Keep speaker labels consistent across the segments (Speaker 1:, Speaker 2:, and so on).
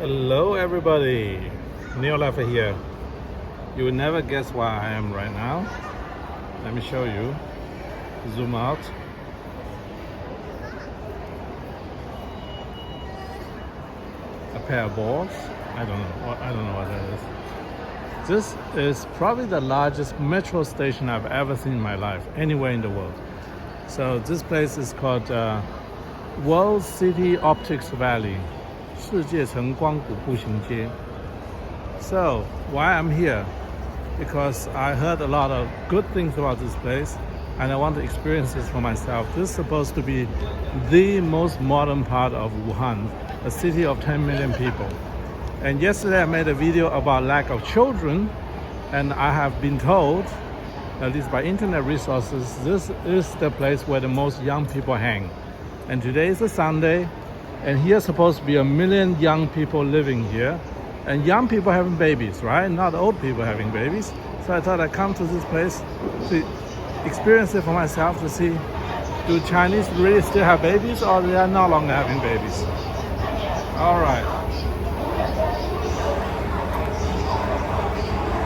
Speaker 1: Hello everybody, NIO here. You will never guess where I am right now. Let me show you. Zoom out. A pair of balls. I don't know what that is. This is probably the largest metro station I've ever seen in my life, anywhere in the world. So this place is called World City Optics Valley. 世界城光谷步行街. So why I'm here? Because I heard a lot of good things about this place and I want to experience this for myself. This is supposed to be the most modern part of Wuhan, a city of 10 million people. And yesterday I made a video about lack of children, and I have been told, at least by internet resources, this is the place where the most young people hang. And today is a Sunday, and here's supposed to be 1 million young people living here. And young people having babies, right? Not old people having babies. So I thought I'd come to this place to experience it for myself, to see, do Chinese really still have babies, or they are no longer having babies? All right.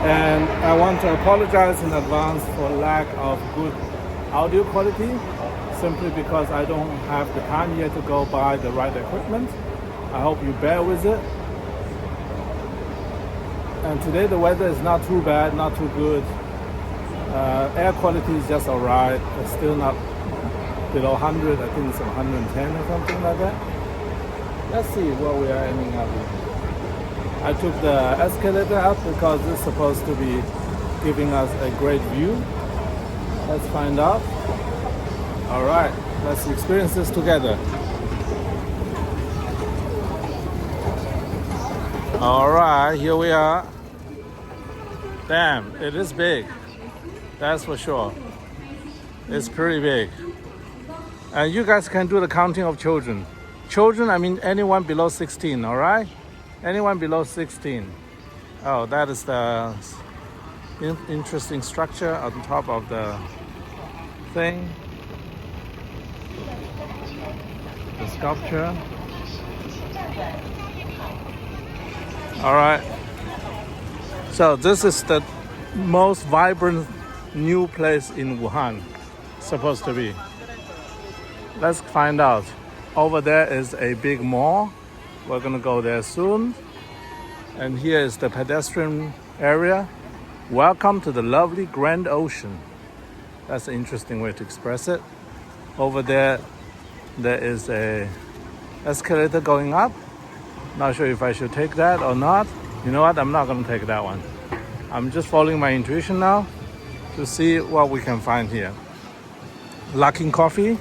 Speaker 1: And I want to apologize in advance for lack of good audio quality, simply because I don't have the time yet to go buy the right equipment. I hope you bear with it. And today the weather is not too bad, not too good. Air quality is just alright. It's still not below 100. I think it's 110 or something like that. Let's see where we are ending up with. I took the escalator out because it's supposed to be giving us a great view. Let's find out. Alright, let's experience this together. Alright, here we are. Damn, it is big. That's for sure. It's pretty big. And you guys can do the counting of children. Children, I mean anyone below 16, alright? Anyone below 16. Oh, that is the interesting structure on top of the thing. The sculpture. All right. So this is the most vibrant new place in Wuhan, supposed to be. Let's find out. Over there is a big mall. We're gonna go there soon. And here is the pedestrian area. Welcome to the lovely Grand Ocean. That's an interesting way to express it. Over there, there is a escalator going up. Not sure if I should take that or not. You know what? I'm not gonna take that one. I'm just following my intuition now to see what we can find here. Luckin Coffee,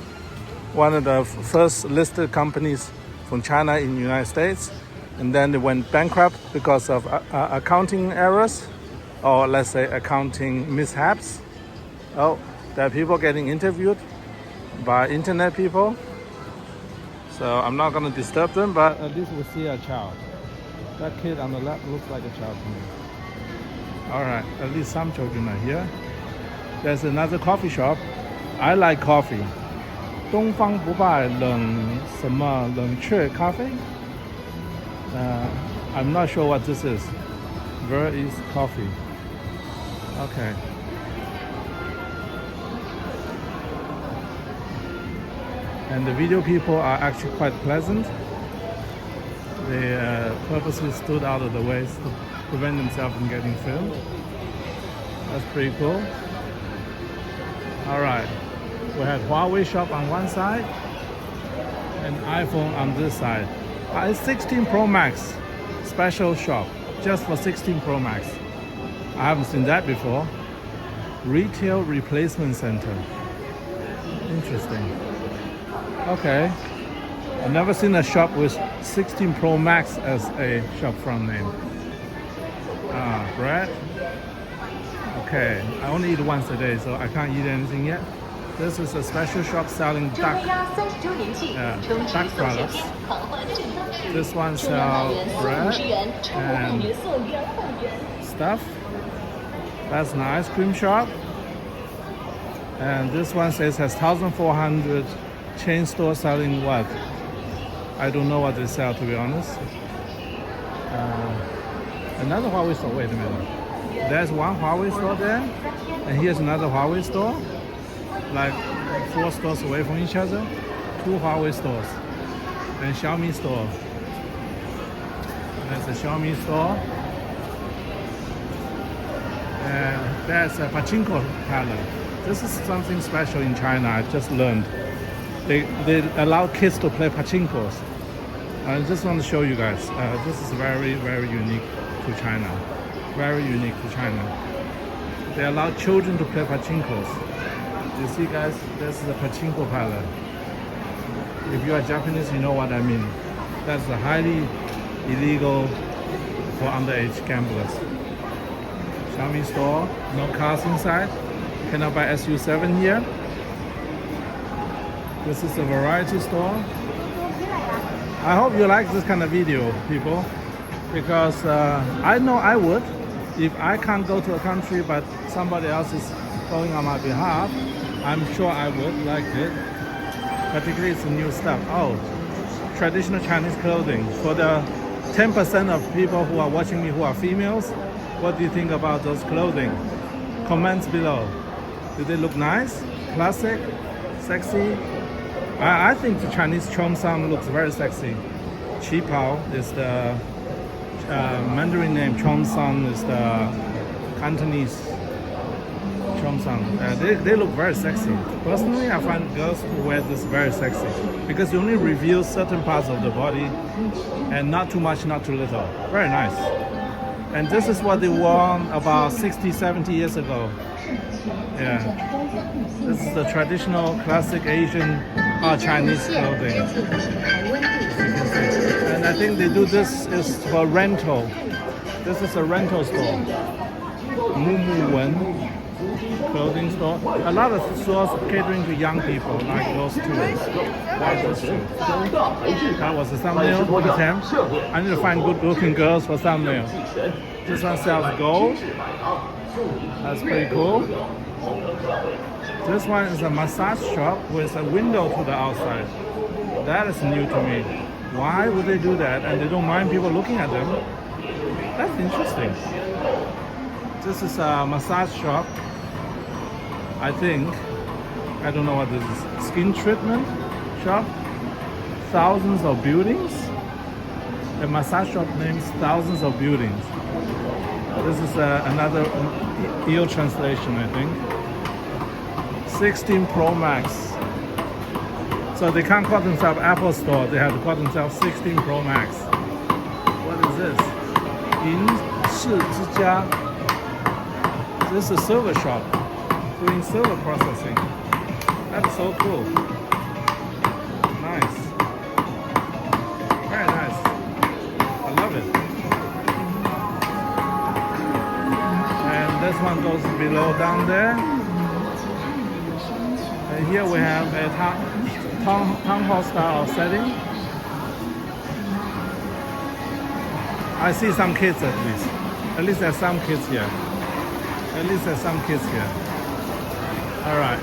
Speaker 1: one of the first listed companies from China in the United States, and then they went bankrupt because of accounting errors, or let's say accounting mishaps. Oh, there are people getting interviewed by internet people, so I'm not going to disturb them, but at least we see a child. That kid on the left looks like a child to me. All right, at least some children are here. There's another coffee shop. I like coffee. 东方不败冷什么冷却咖啡? I'm not sure what this is. Where is coffee? Okay. And the video people are actually quite pleasant. They purposely stood out of the way to prevent themselves from getting filmed. That's pretty cool. All right. We had Huawei shop on one side and iPhone on this side. It's 16 Pro Max special shop just for 16 Pro Max. I haven't seen that before. Retail replacement center. Interesting. Okay. I've never seen a shop with 16 Pro Max as a shop front name. Bread. Okay. I only eat once a day, so I can't eat anything yet. This is a special shop selling duck products. This one sells bread and stuff. That's an ice cream shop. And this one says has 1,400 chain store selling what? I don't know what they sell, to be honest. Another Huawei store. Wait a minute. There's one Huawei store there, and here's another Huawei store. Like 4 stores away from each other. 2 Huawei stores. And Xiaomi store. There's a Xiaomi store. And there's a pachinko parlor. This is something special in China. I just learned. They allow kids to play pachinkos. I just want to show you guys. This is very, very unique to China. Very unique to China. They allow children to play pachinkos. You see, guys, this is a pachinko parlor. If you are Japanese, you know what I mean. That's a highly illegal for underage gamblers. Xiaomi store, no cars inside. Cannot buy SU7 here. This is a variety store. I hope you like this kind of video, people, because I know I would. If I can't go to a country but somebody else is going on my behalf, I'm sure I would like it. Particularly it's new stuff. Oh, traditional Chinese clothing. For the 10% of people who are watching me who are females, what do you think about those clothing? Comments below. Do they look nice? Classic? Sexy? I think the Chinese cheongsam looks very sexy. Qipao is the Mandarin name. Cheongsam is the Cantonese cheongsam. They look very sexy. Personally, I find girls who wear this very sexy because you only reveal certain parts of the body and not too much, not too little. Very nice. And this is what they wore about 60, 70 years ago. Yeah. This is the traditional classic Asian Chinese clothing. And I think they do this is for rental. This is a rental store. Wen clothing store. A lot of stores catering to young people, like those two. Like those two. That was a thumbnail attempt. I need to find good looking girls for thumbnail. This one sells gold. That's pretty cool. This one is a massage shop with a window to the outside. That is new to me. Why would they do that? And they don't mind people looking at them. That's interesting. This is a massage shop. I think. I don't know what this is. Skin treatment shop. Thousands of buildings. The massage shop names thousands of buildings. This is another ill translation, I think. 16 Pro Max. So they can't call themselves Apple Store. They have to call themselves 16 Pro Max. What is this? 银饰之家. This is a silver shop doing silver processing. That's so cool. Nice. Very nice. I love it. And this one goes below down there. And here we have a town hall style setting. I see some kids at least. At least there's some kids here. At least there's some kids here. All right,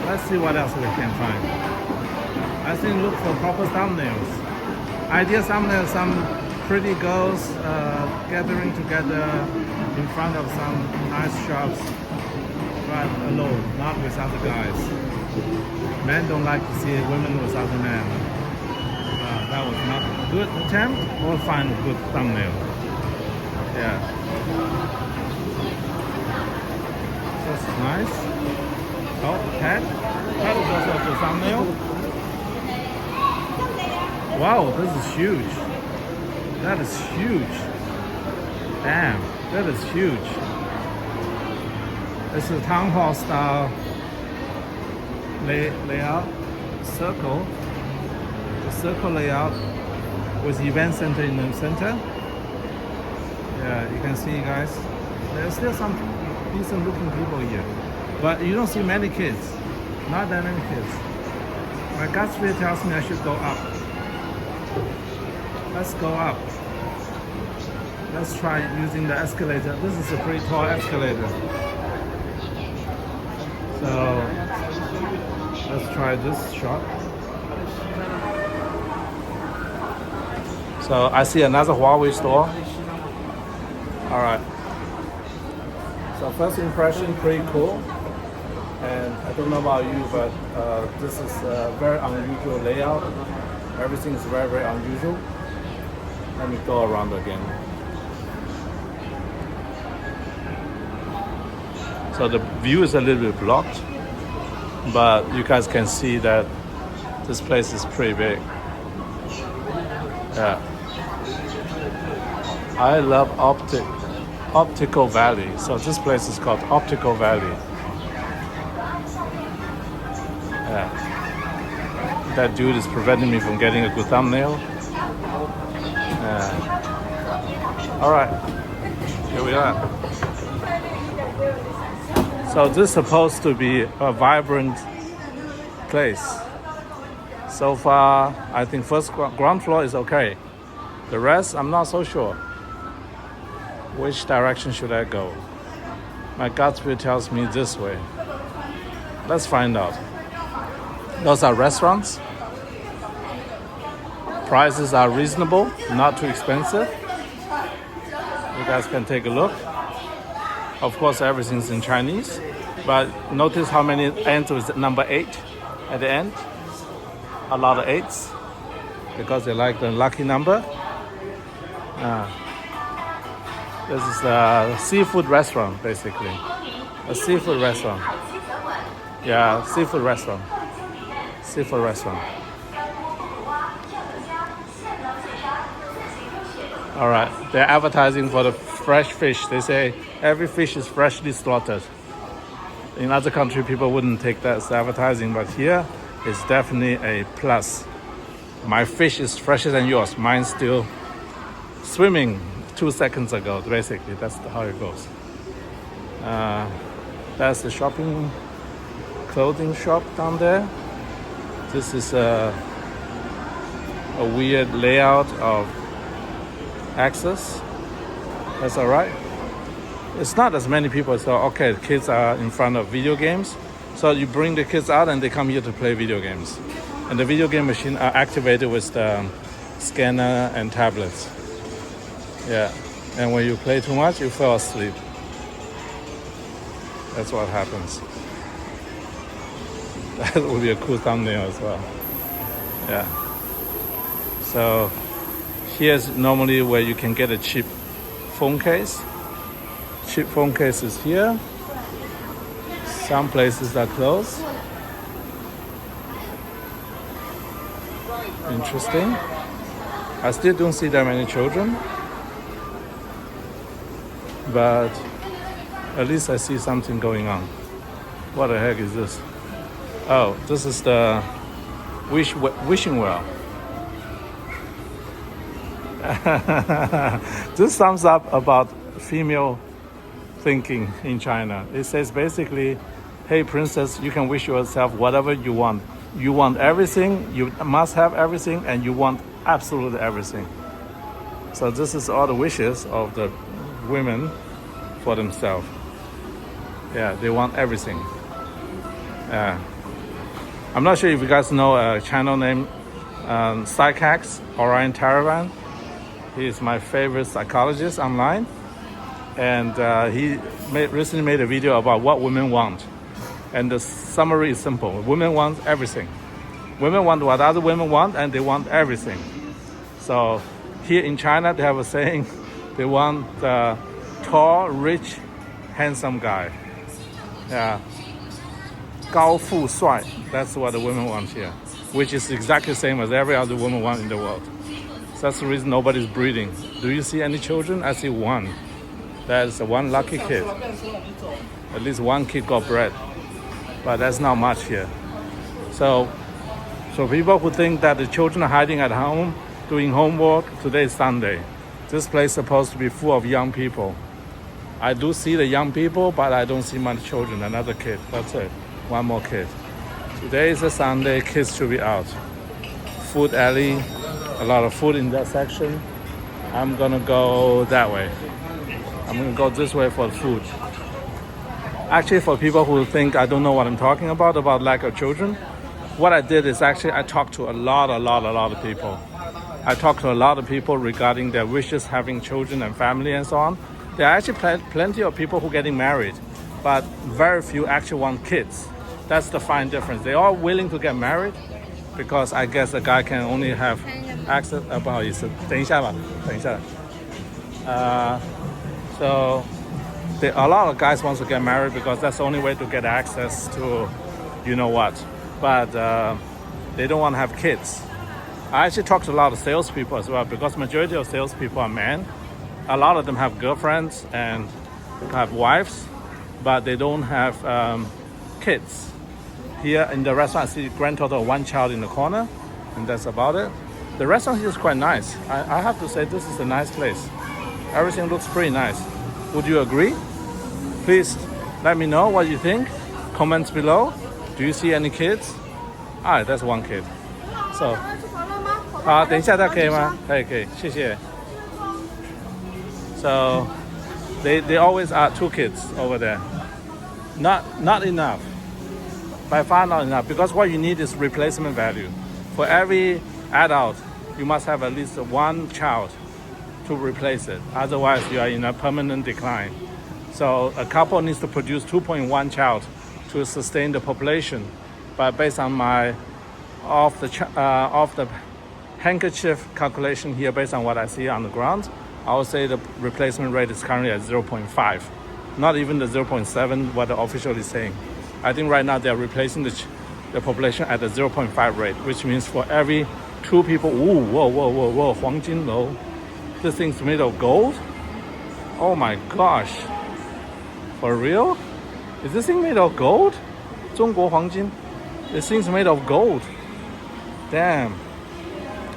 Speaker 1: let's see what else we can find. I think look for proper thumbnails. Ideal thumbnails, some pretty girls gathering together in front of some nice shops, but alone, not with other guys. Men don't like to see women with other men. That was not a good attempt. We'll find a good thumbnail. Yeah. That's nice. Oh, cat. Cat is also a good thumbnail. Wow, this is huge. That is huge. Damn, that is huge. It's a town hall style layout, circle. The circle layout with event center in the center. Yeah, you can see, guys. There's still some decent looking people here, but you don't see many kids. Not that many kids. My gut feel tells me I should go up. Let's go up. Let's try using the escalator. This is a pretty tall escalator. So let's try this shot. So I see another Huawei store. All right. So first impression, pretty cool. And I don't know about you, but this is a very unusual layout. Everything is very, very unusual. Let me go around again. So the view is a little bit blocked, but you guys can see that this place is pretty big. Yeah. I love Optical Valley. So this place is called Optical Valley. Yeah. That dude is preventing me from getting a good thumbnail. All right, here we are. So this is supposed to be a vibrant place. So far, I think first ground floor is okay. The rest, I'm not so sure. Which direction should I go? My gut feel tells me this way. Let's find out. Those are restaurants. Prices are reasonable, not too expensive. You guys can take a look. Of course, everything's in Chinese, but notice how many ends with number 8 at the end. A lot of 8s because they like the lucky number. This is a seafood restaurant, basically. A seafood restaurant. Yeah, seafood restaurant. Seafood restaurant. All right, they're advertising for the fresh fish. They say every fish is freshly slaughtered. In other countries, people wouldn't take that as advertising, but here it's definitely a plus. My fish is fresher than yours. Mine's still swimming 2 seconds ago, basically. That's how it goes. That's the shopping clothing shop down there. This is a weird layout of access. That's all right. It's not as many people, so okay, the kids are in front of video games. So you bring the kids out and they come here to play video games. And the video game machine are activated with the scanner and tablets. Yeah, and when you play too much, you fall asleep. That's what happens. That would be a cool thumbnail as well. Yeah. So here's normally where you can get a cheap phone case. Cheap phone case is here. Some places are closed. Interesting. I still don't see that many children, but at least I see something going on. What the heck is this? Oh, this is the wishing well. This sums up about female thinking in China. It says basically, hey princess, you can wish yourself whatever you want. You want everything, you must have everything, and you want absolutely everything. So this is all the wishes of the women for themselves. Yeah, they want everything. I'm not sure if you guys know a channel named Psychax, Orion Taravan. He is my favorite psychologist online. And he recently made a video about what women want. And the summary is simple. Women want everything. Women want what other women want, and they want everything. So here in China, they have a saying, they want the tall, rich, handsome guy. Yeah. 高富帅. That's what the women want here, which is exactly the same as every other woman wants in the world. So that's the reason nobody's breeding. Do you see any children? I see one. That's one lucky kid. At least one kid got bred. But that's not much here. So people who think that the children are hiding at home, doing homework, today is Sunday. This place is supposed to be full of young people. I do see the young people, but I don't see much children. Another kid, that's it. One more kid. Today is a Sunday, kids should be out. Food alley, a lot of food in that section. I'm gonna go that way. I'm gonna go this way for food. Actually, for people who think I don't know what I'm talking about lack of children, what I did is actually I talked to a lot of people. I talked to a lot of people regarding their wishes, having children and family and so on. There are actually plenty of people who getting married, but very few actually want kids. That's the fine difference. They are willing to get married because I guess a guy can only have access. 不好意思，等一下吧，等一下。So a lot of guys want to get married because that's the only way to get access to, you know what. But they don't want to have kids. I actually talked to a lot of salespeople as well because majority of salespeople are men. A lot of them have girlfriends and have wives, but they don't have kids. Here in the restaurant, I see grand total of 1 child in the corner, and that's about it. The restaurant here is quite nice. I have to say this is a nice place. Everything looks pretty nice. Would you agree? Please let me know what you think. Comments below. Do you see any kids? Ah, that's 1 kid. So, 等一下他可以吗？可以，谢谢。So, they always are 2 kids over there. Not enough. By far not enough, because what you need is replacement value. For every adult, you must have at least 1 child to replace it. Otherwise, you are in a permanent decline. So a couple needs to produce 2.1 child to sustain the population. But based on my off the handkerchief calculation here, based on what I see on the ground, I would say the replacement rate is currently at 0.5. Not even the 0.7 what the official is saying. I think right now they're replacing the population at the 0.5 rate, which means for every 2 people. Ooh, whoa, 黄金楼. This thing's made of gold? Oh my gosh. For real? Is this thing made of gold? 中国黄金? This thing's made of gold. Damn.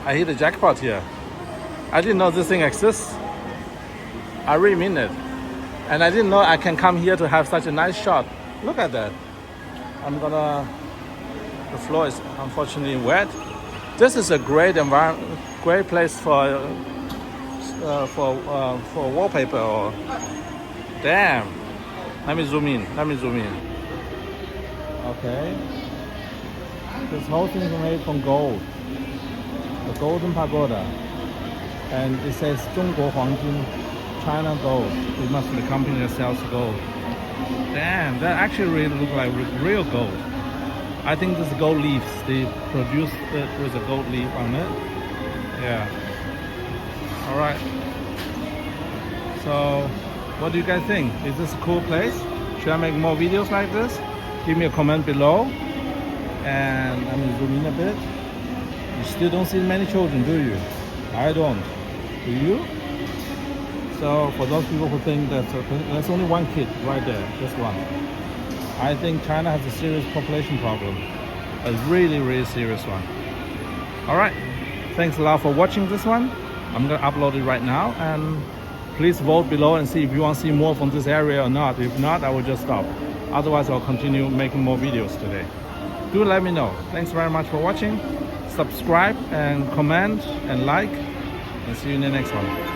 Speaker 1: I hit the jackpot here. I didn't know this thing exists. I really mean it. And I didn't know I can come here to have such a nice shot. Look at that. The floor is unfortunately wet. This is a great environment, great place for wallpaper. Or damn. Let me zoom in. Okay. This whole thing is made from gold. A golden pagoda. And it says 中国黄金, China gold. It must be the company that sells gold. Damn, that actually really looks like real gold. I think this is gold leaves. They produced it with a gold leaf on it. Yeah. All right. So, what do you guys think? Is this a cool place? Should I make more videos like this? Give me a comment below. And I'm gonna zoom in a bit. You still don't see many children, do you? I don't. Do you? So for those people who think that's only 1 kid right there, this one. I think China has a serious population problem. A really, really serious one. All right. Thanks a lot for watching this one. I'm going to upload it right now. And please vote below and see if you want to see more from this area or not. If not, I will just stop. Otherwise, I'll continue making more videos today. Do let me know. Thanks very much for watching. Subscribe and comment and like. And see you in the next one.